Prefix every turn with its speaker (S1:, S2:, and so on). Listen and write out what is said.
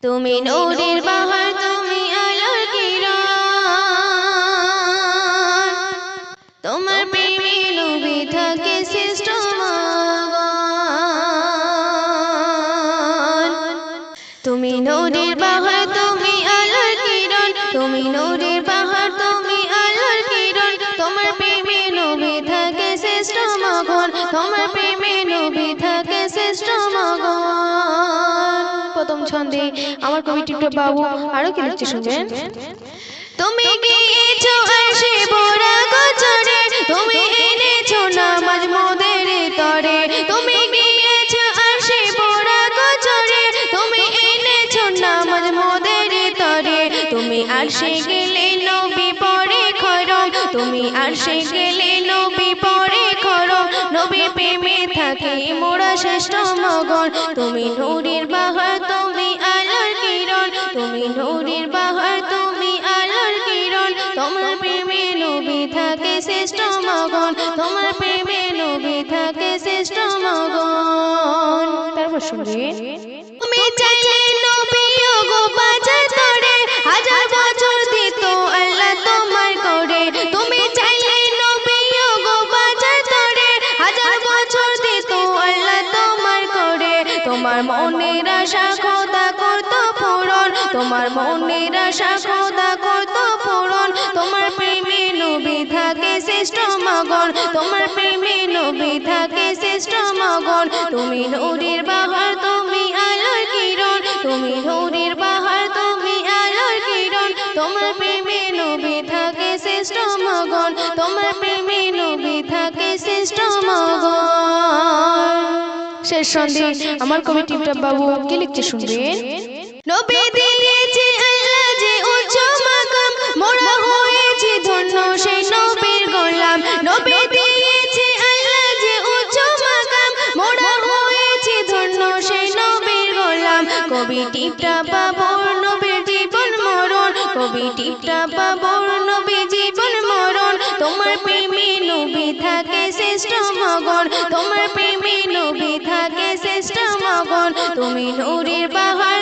S1: তুমি নূরের বাহার, তুমি আলোর কিরণ, তোমার প্রেমে নবী থাকে শ্রেষ্ঠ মগন। তুমি নূরের বাহার, তুমি আলোর কিরণ, তুমি নূরের বাহার, তুমি আলোর কিরণ, তোমার প্রেমে নবী থাকে শ্রেষ্ঠ মগন, তোমার প্রেমে নবী থাকে শ্রেষ্ঠ মগন। প্রথম ছন্দে আমার কবি টিপটপ বাবু আরো কি লিখছে শুনবেন। তুমি গিয়েছো আরশে বোরা গোচরে, তুমি এনেছো নামাজ মোদের তরে, তুমি গিয়েছো আরশে বোরা গোচরে, তুমি এনেছো নামাজ মোদের তরে, তুমি আরশে গেলে নবী পরে খরম, তুমি আরশে গেলে নবী পরে খরম, নবী প্রেমে থাকে মোরা শ্রেষ্ঠ মগন। তুমি নূরের বাহার, তুমি আলোর কিরণ, তুমি নূরের বাহার, তুমি আলোর কিরণ, তোমার প্রেমে নবী থাকে শ্রেষ্ঠ মগন, তোমার প্রেমে নবী থাকে শ্রেষ্ঠ মগন। তারপর শুনবেন। তুমি চাইলে নবী গো বাজার তরে, হাজার বছর দিত আল্লাহ তোমার করে, তুমি চাইলে নবী গো বাজার তরে, হাজার বছর দিত আল্লাহ তোমার করে, তোমার মনের আশা খোদা করত পূরণ, তোমার মনের আশা খোদা করত পূরণ, তোমার প্রেমে নবী থাকে শ্রেষ্ঠ মগন, তোমার প্রেমে নবী থাকে শ্রেষ্ঠ মগন। তুমি নূরের বাহার, তুমি আলোর কিরণ, তুমি নূরের বাহার, তুমি আলোর কিরণ, তোমার প্রেমে নবী থাকে শ্রেষ্ঠ মগন, তোমার প্রেমে নবী থাকে শ্রেষ্ঠ মগন। শেষ সন্ধে আমার কবি টিপটপ বাবু কি লিখছে শুনবেন। নবী দিয়েছে আল্লাহ যে উচ্চ মাকাম, মোরা হয়েছি ধন্য সেই নবীর গোলাম, নবী দিয়েছে আল্লাহ যে উচ্চ মাকাম, মোরা হয়েছি ধন্য সেই নবীর গোলাম। কবি টিপটপ বাবুর নবীর জীবন মরণ, কবি টিপটপ বাবুর নবী জীবন মরণ, তোমার প্রেমে নবী থাকে শ্রেষ্ঠ মগন, তোমার প্রেমে নবী থাকে শ্রেষ্ঠ মগন। তুমি নূরের বাহার,